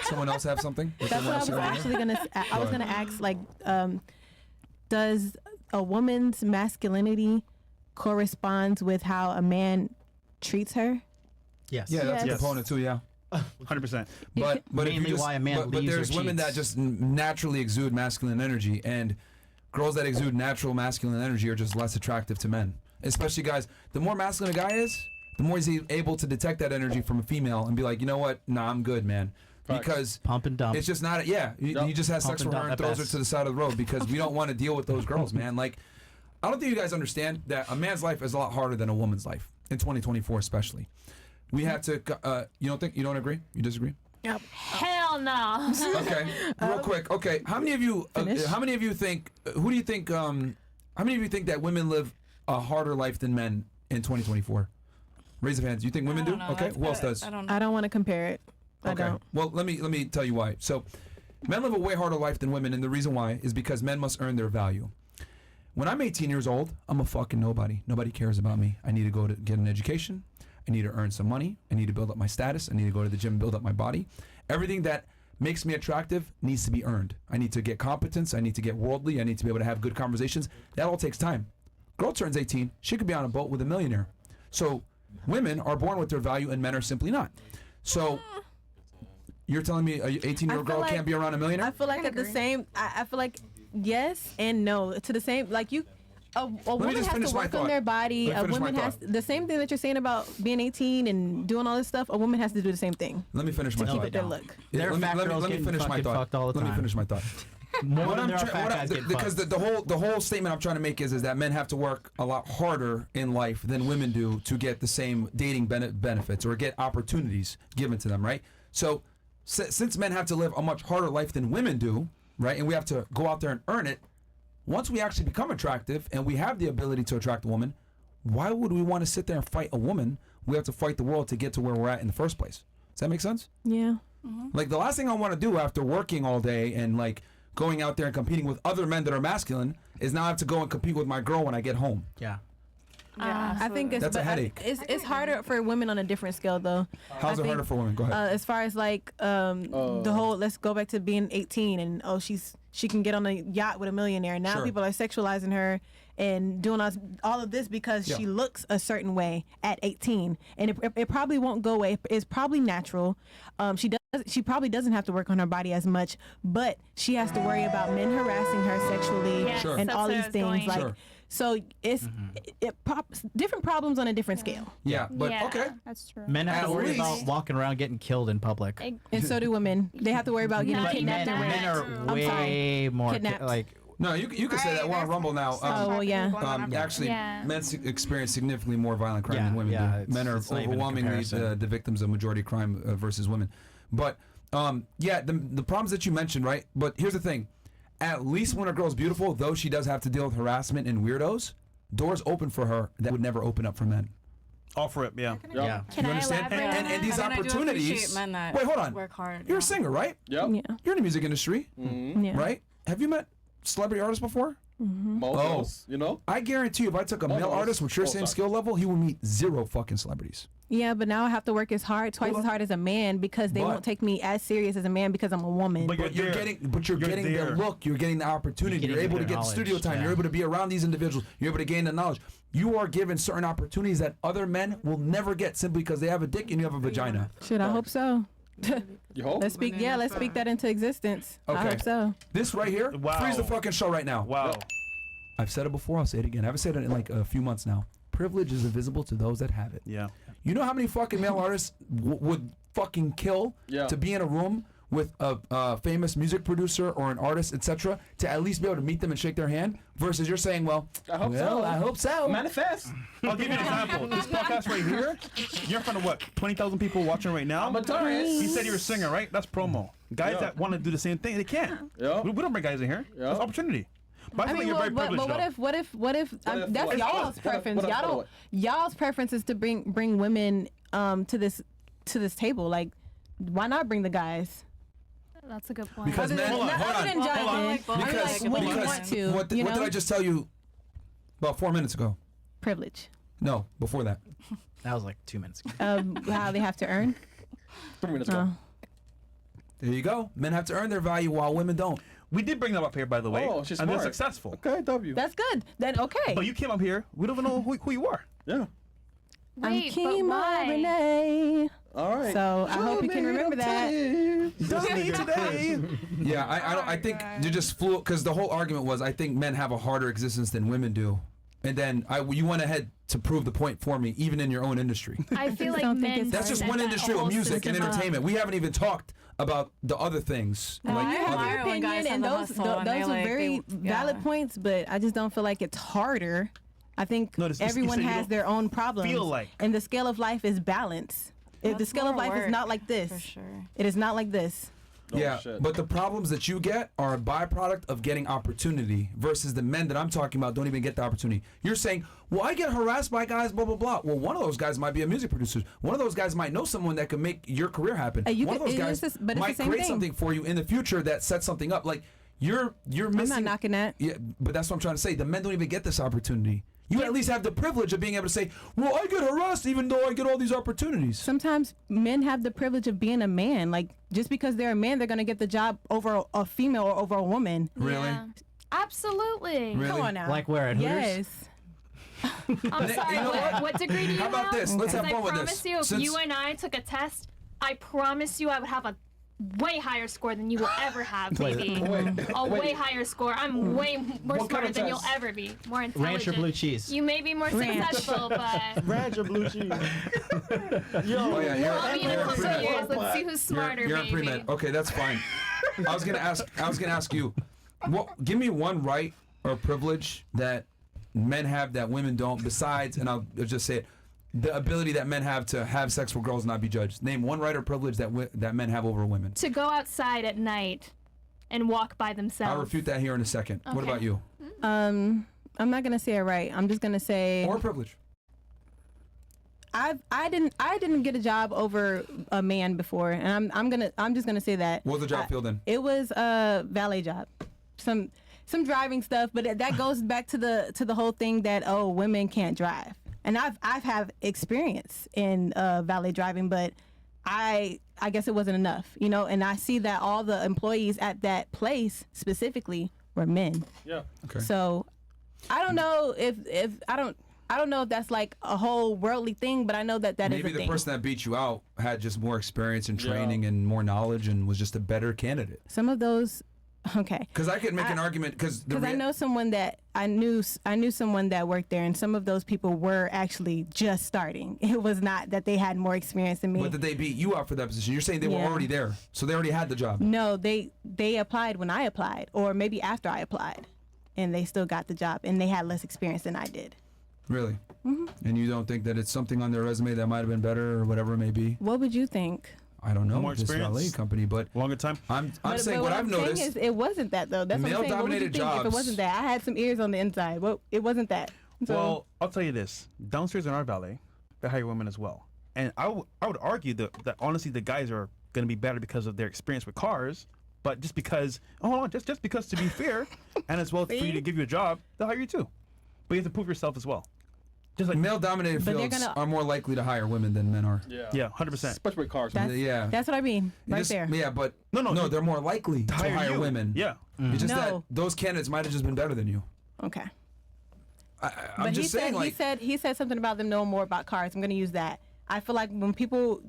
Someone else have something? That's what I was actually gonna. I was gonna ask, like, does a woman's masculinity corresponds with how a man treats her? Yes. Yeah, that's a Yes. component too. Yeah. 100%. But if Mainly you just, why a man but leaves or there's women that cheats. just naturally exude masculine energy, and girls that exude natural masculine energy are just less attractive to men. Especially guys. The more masculine a guy is, the more he's able to detect that energy from a female and be like, you know what? Nah, I'm good, man. Because Pump and dump. it's just not. Yeah, he just has sex Pump with and her and dump throws her at to the side of the road because we don't want to deal with those girls, man. Like, I don't think you guys understand that a man's life is a lot harder than a woman's life in 2024, especially. We have to. You don't agree? You disagree? Hell no. Okay, real quick. Okay, how many of you? How many of you think? Who do you think? How many of you think that women live a harder life than men in 2024? Raise your hands. You think women do? Okay, who else does? I don't know. I don't want to compare it. I Okay. don't. Well, let me tell you why. So, men live a way harder life than women, and the reason why is because men must earn their value. When I'm 18 years old, I'm a fucking nobody. Nobody cares about me. I need to go to get an education. I need to earn some money. I need to build up my status. I need to go to the gym and build up my body. Everything that makes me attractive needs to be earned. I need to get competence. I need to get worldly. I need to be able to have good conversations. That all takes time. Girl turns 18. She could be on a boat with a millionaire. So women are born with their value and men are simply not. So you're telling me a 18-year-old girl like- can't be around a millionaire? I feel like at the same. I feel like yes and no to the same. Like you. A woman just has finish to my work thought. on their body. Let me A finish my woman has thought. the same thing that you're saying about being 18 and doing all this stuff. A woman has to do the same thing. Let me finish my Keep thought. it their look. Yeah, There are fat girls let me getting finish my fucking thought. fucked all the Let me time. finish my thought. More than there are try- fat guys getting because fucked. the whole statement I'm trying to make is that men have to work a lot harder in life than women do to get the same dating benefits or get opportunities given to them, right? So since men have to live a much harder life than women do, right, and we have to go out there and earn it, once we actually become attractive and we have the ability to attract a woman, why would we want to sit there and fight a woman? We have to fight the world to get to where we're at in the first place. Does that make sense? Yeah. Like, the last thing I want to do after working all day and like going out there and competing with other men that are masculine is now I have to go and compete with my girl when I get home. Yeah. I think it's That's a but headache. It's harder for women on a different scale though. How's I it harder think, for women? Go ahead. As far as like the whole, let's go back to being 18 and she can get on a yacht with a millionaire. Now Sure. people are sexualizing her and doing all of this because she looks a certain way at 18, and it probably won't go away. It's probably natural. She probably doesn't have to work on her body as much, but she has to worry about men harassing her sexually Yes, Sure. and that's all where I these was things. going. Like, Sure. so it's different problems on a different scale. yeah, but Yeah. okay. That's true. Men have At to worry least- about walking around getting killed in public. And so do women. They have to worry about getting Not even kidnapped and Men that. raped. are way more Kidnapped. like. No, you can say that. We're on Rumble now. Oh, well, yeah. Actually, Yeah. men experience significantly more violent crime than women Yeah, do. Men are it's not even a overwhelmingly comparison. the victims of majority crime versus women. But yeah, the problems that you mentioned, right? But here's the thing: at least when a girl's beautiful, though she does have to deal with harassment and weirdos, doors open for her that would never open up for men. Offer it, yeah. Yeah. Can You I understand? elaborate? And these I mean, I do opportunities. appreciate men that Wait, hold on. work hard. You're a singer, right? Yep. Yeah. You're in the music industry, Yeah. right? Have you met celebrity artists before? Most, you know? I guarantee you, if I took a male Almost. artist with your Oh, same sorry. skill level, he would meet zero fucking celebrities. Yeah, but now I have to work twice as hard as a man because they But- won't take me as serious as a man because I'm a woman. But But you're there. getting, You're the there. look. You're getting the opportunity. You're You're able to getting get the studio knowledge, time. yeah. You're able to be around these individuals. You're able to gain the knowledge. You are given certain opportunities that other men will never get simply because they have a dick and you have a vagina. Should I hope so? You hope? Let's speak. Yeah, let's speak that into existence. I Okay. hope so. This right here, Wow. freeze the fucking show right now. Wow. I've said it before. I'll say it again. I haven't said it in like a few months now. Privilege is invisible to those that have it. Yeah. You know how many fucking male artists would fucking kill Yeah. to be in a room with a famous music producer or an artist, etc., to at least be able to meet them and shake their hand, versus you're saying, well, I hope so. I hope so. Manifest. I'll give you an example. This podcast right here, you're in front of what? 20,000 people watching right now? I'm a tourist. You said you're a singer, right? That's promo. Guys Yeah. that want to do the same thing, they can't. Yeah. We don't bring guys in here. Yeah. That's opportunity. But I feel like you're very but privileged, what though. if that's what? y'all's What if- preference. what if- Y'all don't. what Y'all's preference is to bring women to this table. Like, why not bring the guys? That's a good point. Because men, Hold on, Not hold other on. than Hold on. judging. I mean, because, like, when you because want to, what you did know? I just tell you about 4 minutes ago? Privilege. No, before that. That was like 2 minutes ago. How they have to earn. 3 minutes ago. There you go. Men have to earn their value while women don't. We did bring them up here, by the way. Oh, she's and they're smart. successful. Okay, W. That's good. Then okay. But you came up here. We don't even know who you are. Yeah. I'm Wait, but Kima why? Renee. All right. So I hope you can remember that. Just me today. Yeah, I think you just flew because the whole argument was I think men have a harder existence than women do, and then you went ahead to prove the point for me, even in your own industry. I feel like don't think men. it's That's just set one that industry with whole music and system up. entertainment. We haven't even talked about the other things. You have your admire when guys opinion, and have the those hustle and they, are like, very they- valid yeah. points, but I just don't feel like it's harder. I think No, this- you everyone said you has don't their own problems, feel like. and the scale of life is balance. The That's scale of more life is work, not like this. For sure. It is not like this. Oh, Yeah, shit. but the problems that you get are a byproduct of getting opportunity versus the men that I'm talking about don't even get the opportunity. You're saying, well, I get harassed by guys, blah, blah, blah. Well, one of those guys might be a music producer. One of those guys might know someone that could make your career happen. You One of could- those it guys is this- but it's might the same create thing. something for you in the future that sets something up. Like, you're missing. I'm not knocking that. Yeah, but that's what I'm trying to say. The men don't even get this opportunity. You at least have the privilege of being able to say, well, I get harassed even though I get all these opportunities. Sometimes men have the privilege of being a man. Like, just because they're a man, they're going to get the job over a female or over a woman. Really? Yeah. Absolutely. Really? Come on now. Like where, at Hooters? Yes. I'm sorry. You know what? What degree do you How about have? this? Let's have Because fun with I this. promise you, if Since- you and I took a test, I promise you I would have a way higher score than you will ever have, baby. A way higher score. I'm way more What kind smarter of than you'll test? ever be. More Ranch intelligent. or blue cheese? You may be more successful, but Ranch or blue cheese? Oh, yeah, I'll be in a you're couple pre-med. years. Let's see who's smarter, You're in baby. pre-med. Okay, that's fine. I was gonna ask you. Give me one right or privilege that men have that women don't. Besides, and I'll just say it, the ability that men have to have sex with girls and not be judged. Name one right or privilege that men have over women. To go outside at night and walk by themselves. I'll refute that here in a second. What Okay. about you? I'm not going to say it right. I'm just going to say Or privilege? I didn't get a job over a man before, and I'm just gonna say that. What was the job field then? It was a valet job, some driving stuff, but that goes back to the whole thing that women can't drive, and I've have experience in valet driving, but I guess it wasn't enough, and I see that all the employees at that place specifically were men. Yeah. Okay. So I don't know if I don't know if that's like a whole worldly thing, but I know that is Maybe a the thing. person that beat you out had just more experience and Yeah. training and more knowledge and was just a better candidate. Some of those, okay. Because I could make an argument because Because I know someone that I knew someone that worked there, and some of those people were actually just starting. It was not that they had more experience than me. But did they beat you out for that position? You're saying they were Yeah. already there, so they already had the job. No, they applied when I applied, or maybe after I applied, and they still got the job, and they had less experience than I did. Really? Mm-hmm. And you don't think that it's something on their resume that might have been better or whatever it may be? What would you think? I don't know. More This experience? valet company, but Longer time. I'm But saying what I've I'm saying noticed. is it wasn't that though. That's what I'm saying. What would you Male-dominated think if it jobs- wasn't that? I had some ears on the inside. Well, it wasn't that. So, Well, I'll tell you this. Downstairs in our valet, they hire women as well. And I would argue that honestly the guys are going to be better because of their experience with cars. But just because, just because to be fair, and as well for you to give you a job, they'll hire you too. But you have to prove yourself as well. Just like Male-dominated But they're fields gonna- are more likely to hire women than men are. yeah, 100%. Especially with cars. that's, Yeah. that's what I mean right Just- there. Yeah, but No, they're more likely to hire you. women. Yeah. It's just No. that those candidates might have just been better than you. Okay. I'm But just saying, like, he said something about them knowing more about cars. I'm going to use that. I feel like when people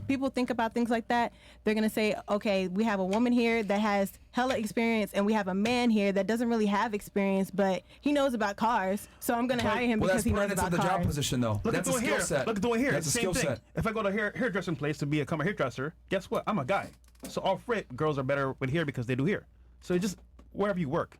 people think about things like that, they're going to say, okay, we have a woman here that has hella experience, and we have a man here that doesn't really have experience, but he knows about cars, so I'm going to hire him well, because that's he knows pertinent about to the job cars. position, though. Look That's at a doing skill here. set. Look at doing here. That's a Same skill thing. set. If I go to hairdressing place to become a hairdresser, guess what? I'm a guy. So off rip, girls are better with hair because they do hair. So it just wherever you work.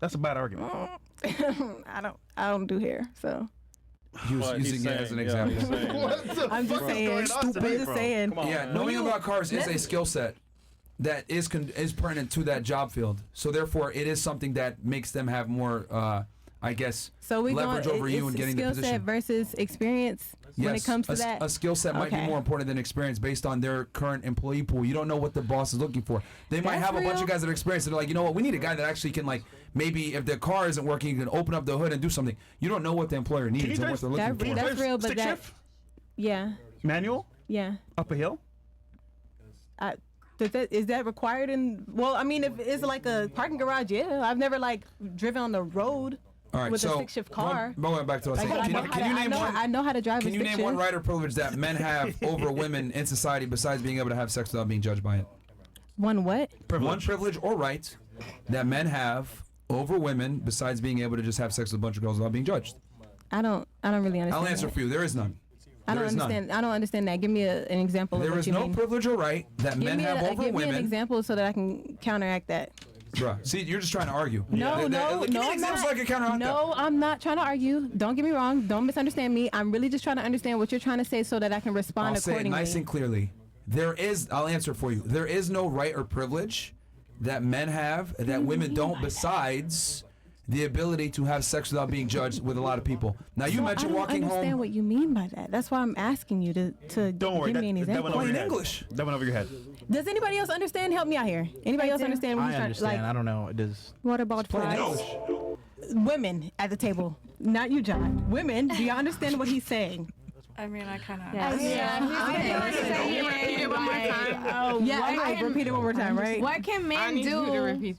That's a bad argument. I don't do hair, so He was But he's using it as an saying, yeah, example. he's saying, I'm just saying. I'm just saying. Come on, Yeah, man. knowing about cars is a skill set that is pertinent to that job field. So therefore, it is something that makes them have more, I guess, So we leverage over you in getting the skill set position. versus experience when it comes to that. A skill set might be Okay. more important than experience based on their current employee pool. You don't know what the boss is looking for. They might That's have a bunch real. of guys that are experienced that are like, you know what, we need a guy that actually can, like, maybe if their car isn't working, you can open up the hood and do something. You don't know what the employer needs you and what guys- they're looking That- for. that's real, but Stick that- shift, Yeah, manual, yeah. up a hill. Is that required in? Well, I mean, if it's like a parking garage, yeah. I've never like driven on the road All right, with so a stick-shift car. Going back to what I was saying, I know how to drive. Can you name one right or privilege that men have over women in society besides being able to have sex without being judged by it? One what? One privilege or right that men have over women besides being able to just have sex with a bunch of girls without being judged. I don't really understand. I'll answer that. for you. There is none. I don't understand. I don't understand that. Give me an example. There of what is you no mean. privilege or right that men have over give women. me an example so that I can counteract that. Bruh, see, you're just trying to argue. No, Give me I'm examples not. so I can counteract No, I'm not trying to argue. Don't get me wrong. Don't misunderstand me. I'm really just trying to understand what you're trying to say so that I can respond I'll say it accordingly. nice and clearly. I'll answer for you. There is no right or privilege that men have that women don't besides the ability to have sex without being judged with a lot of people. Now, you mentioned walking I don't understand home. what you mean by that. That's why I'm asking you to Don't worry, give me an that example. went over Plain your head. English. That went over your head. Does anybody else understand? Help me out here. Anybody else understand? What I he's trying- understand. I don't know. It is. What about Plain fries? English. Women at the table, not you, John. Women, do you understand what he's saying? I mean, I kind of. Yeah, I repeat it one more time, right? What can men do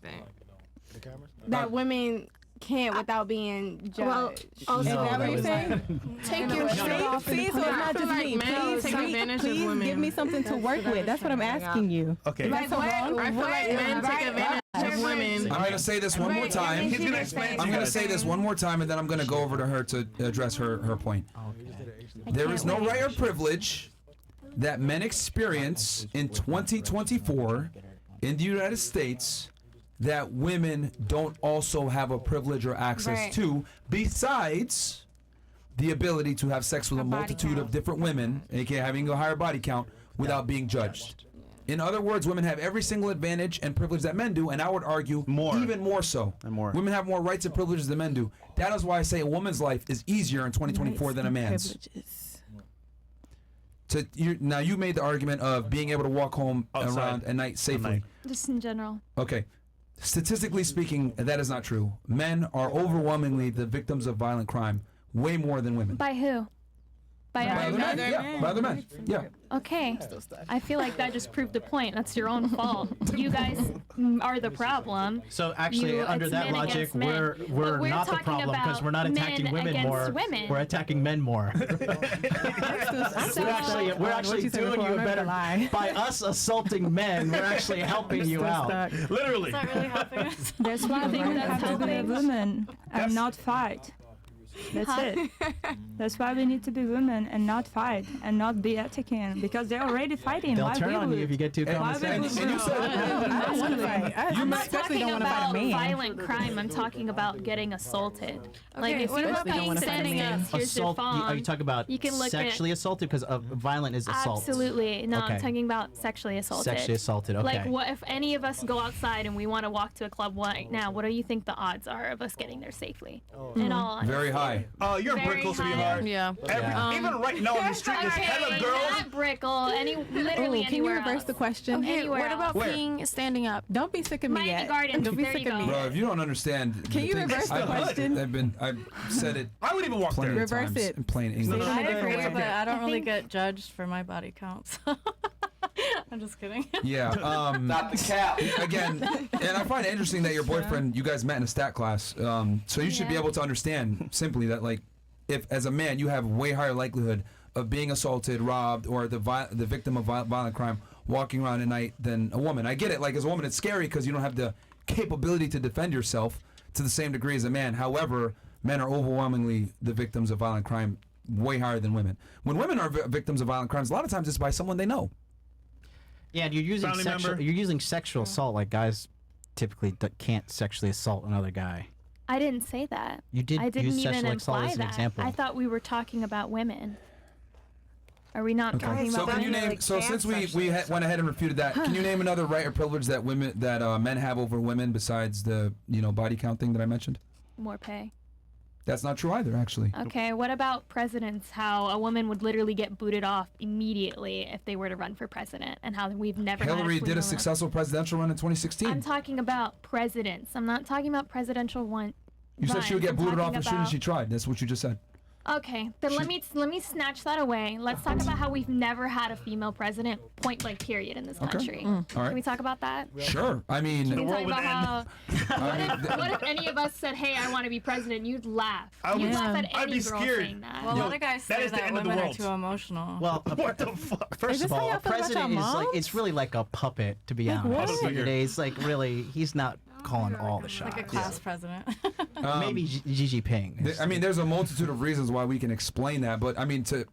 that women can't without being judged? Well, also, Is that what you're saying? Take your shirt off. See, so it's not just me. Please give me something to work with. That's what I'm asking you. Okay. Is that so wrong? I feel like men take advantage of women. I'm going to say this one more time. He's gonna explain to I'm you going to guys. say this one more time, and then I'm going to go over to her to address her point. There is no right or privilege that men experience in 2024 in the United States that women don't also have a privilege or access Right. to, besides the ability to have sex with a body multitude of count. different women, aka having a higher body count, without being judged. In other words, women have every single advantage and privilege that men do, and I would argue More. even more so. And more. Women have more rights and privileges than men do. That is why I say a woman's life is easier in 2024 than a man's. Now you made the argument of being able to walk home Outside. around at night safely. night. just in general. Okay. Statistically speaking, that is not true. Men are overwhelmingly the victims of violent crime, way more than women. By who? By By other other men. men? Yeah, by other men. Yeah. Okay. I feel like that just proved the point. That's your own fault. You guys are the problem. So actually, under it's that men logic, against men. we're But not the talking problem because about we're not attacking men women against more. women. We're attacking men more. We're actually doing you a better by us assaulting men. We're actually helping you out. Literally. Not really helping us. That's why we think that's have to be helping. women and not fight. That's it. That's why we need to be women and not fight and not be attacking because they're already fighting. They'll Why turn we on you would? if you get too Why we condescending. would And you grow? said I don't want to fight. I'm not especially talking don't want to fight a about man. violent crime. I'm talking about getting assaulted. Like if what you're about being being standing standing up? up, here's your Assault? phone. Are you talking about You can look at- sexually assaulted? Because violent is assault. Absolutely. No, Okay. I'm talking about sexually assaulted. Sexually assaulted. Okay. Like, what if any of us go outside and we want to walk to a club right now? What do you think the odds are of us getting there safely? In all honesty. Very high. You're Very Brickle, high. sweetheart. Yeah. Even right now on the street, there's Okay, hella girls. not Brickle. Literally Ooh, can you anywhere reverse else. the question? Okay. Anywhere What about else. Where? peeing standing up? Don't be sick of me Miami yet. Gardens, Don't be there sick you of me go. Bro, yet. if you don't understand, Can you reverse the question? I've said it I would even walk plenty there. of Reverse times it. in plain English. I Different agree, way. but I don't really think- get judged for my body counts. I'm just kidding. Yeah. Not the cap. Again, and I find it interesting that your boyfriend, you guys met in a stat class. So you should be Yeah. able to understand simply that, like, if as a man you have way higher likelihood of being assaulted, robbed, or the victim of violent crime walking around at night than a woman. I get it. Like, as a woman, it's scary because you don't have the capability to defend yourself to the same degree as a man. However, men are overwhelmingly the victims of violent crime, way higher than women. When women are victims of violent crimes, a lot of times it's by someone they know. Yeah, and you're using Family sexual. member? You're using sexual assault. Like guys typically can't sexually assault another guy. I didn't say that. You did I didn't use even sexual assault imply as an that. example. I thought we were talking about women. Are we not talking So about can you women? name? So since we went ahead and refuted that, can you name another right or privilege that men have over women besides the body count thing that I mentioned? More pay. That's not true either, actually. Okay, what about presidents? How a woman would literally get booted off immediately if they were to run for president, and how we've never. had Hillary a did a female- successful presidential run in 2016. I'm talking about presidents. I'm not talking about presidential one. You said she would get I'm booted off talking as soon as about- she tried. That's what you just said. Okay, then let me snatch that away. Let's talk about how we've never had a female president, point blank, period, in this country. All right. Can we talk about that? Sure. I mean, Can we talk about how? What if any of us said, "Hey, I want to be president"? You'd laugh. You'd laugh at I'd any be girl scared. saying that. Well, a lot of guys say is the that end of the women are world. too emotional. Well, What the fuck? first this of how all, y'all a feel about president your is like, moms? it's really like a puppet, to be Like honest. what? He's like really, he's not calling all the shots. Like a class president. Maybe Xi Jinping. I mean, there's a multitude of reasons why we can explain that, but I mean, to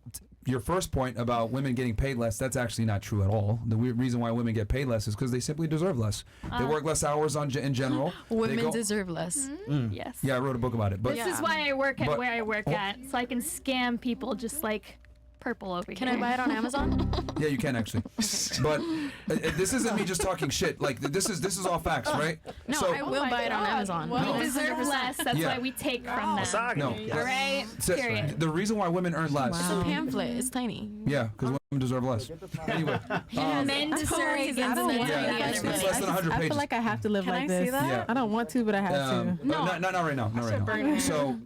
your first point about women getting paid less, that's actually not true at all. The reason why women get paid less is because they simply deserve less. They work less hours in general. Women deserve less. Yes. Yeah, I wrote a book about it. But This is why I work at But- where I work at, so I can scam people just like Purple over Can here. I buy it on Amazon? yeah, you can actually. But this isn't me just talking shit. Like this is all facts, right? No, So, I will buy it on Amazon. We No. deserve less. That's Yeah. why we take from them. no. All right. So, Period. the reason why women earn less. It's a pamphlet. It's tiny. Yeah, because women deserve less. Anyway, Men deserve to get I don't the want yeah, that. it's less than 100 I pages. feel like I have to live Can like I this. see that? Yeah. I don't want to, but I have to. Not right now. Not right now. So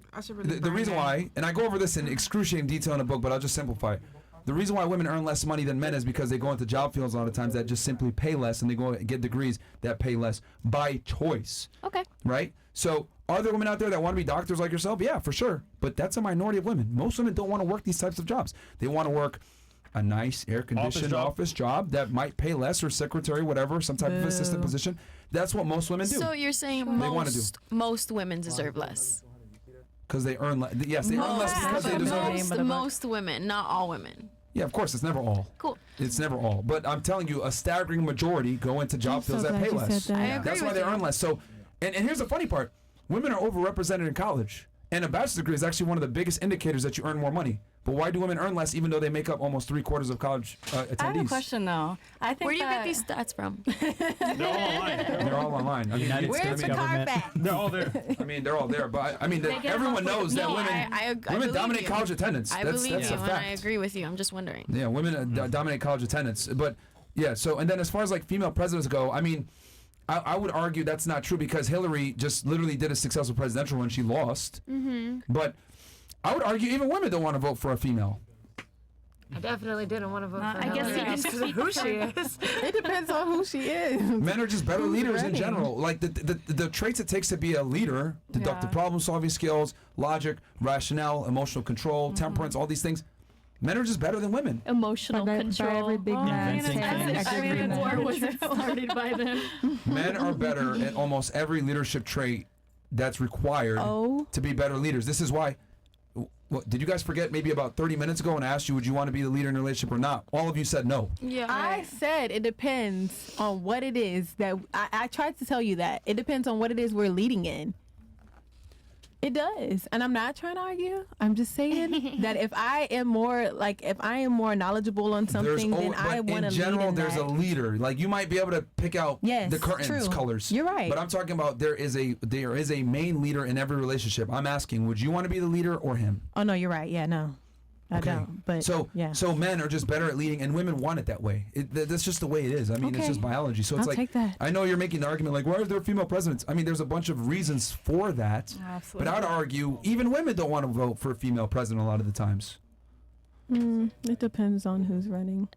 the reason why, and I go over this in excruciating detail in the book, but I'll just simplify it. The reason why women earn less money than men is because they go into job fields a lot of times that just simply pay less, and they go and get degrees that pay less by choice. Okay. Right? So are there women out there that want to be doctors like yourself? Yeah, for sure. But that's a minority of women. Most women don't want to work these types of jobs. They want to work a nice air-conditioned office job that might pay less, or secretary, whatever, some type of assistant position. That's what most women do. So you're saying They wanna do. most women deserve less? Because they earn less. Yes, they earn less because they deserve it. Most women, not all women. Yeah, of course, it's never all. Cool. It's never all. But I'm telling you, a staggering majority go into job fields that pay less. I agree That's why with they you. earn less. So, and here's the funny part. Women are overrepresented in college. And a bachelor's degree is actually one of the biggest indicators that you earn more money. But why do women earn less even though they make up almost 3/4 of college attendees? I have a question though. I think Where do you get that- these stats from? They're all online. They're all online. I mean, United Where's States the government. Carfax? They're all there. I mean, they're all there. But I mean, They get everyone them off knows that No, women I women believe dominate you. college attendance. I That's believe a you, and fact. I agree with you. I'm just wondering. Yeah, women dominate college attendance. But yeah, so and then as far as like female presidents go, I mean, I would argue that's not true because Hillary just literally did a successful presidential run. She lost. But I would argue even women don't want to vote for a female. I definitely didn't want to vote Not for I guess Hillary. you just Because of who she is. It depends on who she is. Men are just better Who's leaders in running? general. Like the traits it takes to be a leader, deductive Yeah. problem solving skills, logic, rationale, emotional control, temperance, all these things. Men are just better than women. emotional By control. every big Well, man. Inventing things. I mean, the war wasn't started by them. Men are better at almost every leadership trait that's required Oh. to be better leaders. This is why. What, did you guys forget maybe about 30 minutes ago when I asked you, would you want to be the leader in a relationship or not? All of you said no. Yeah. I said it depends on what it is that I tried to tell you that it depends on what it is we're leading in. It does, and I'm not trying to argue. I'm just saying that if I am more knowledgeable on something, then I want to lead in general, in there's that. a leader. Like you might be able to pick out Yes, the curtains true. colors. You're right. But I'm talking about there is a main leader in every relationship. I'm asking, would you want to be the leader or him? Oh no, you're right. Yeah, no, I Okay. don't. But So yeah, so men are just better at leading, and women want it that way. That's just the way it is. I mean, it's Okay. just biology. So it's I'll like take that. I know you're making the argument like, why are there female presidents? I mean, there's a bunch of reasons for that. Absolutely. But I'd argue even women don't want to vote for a female president a lot of the times. it depends on who's running.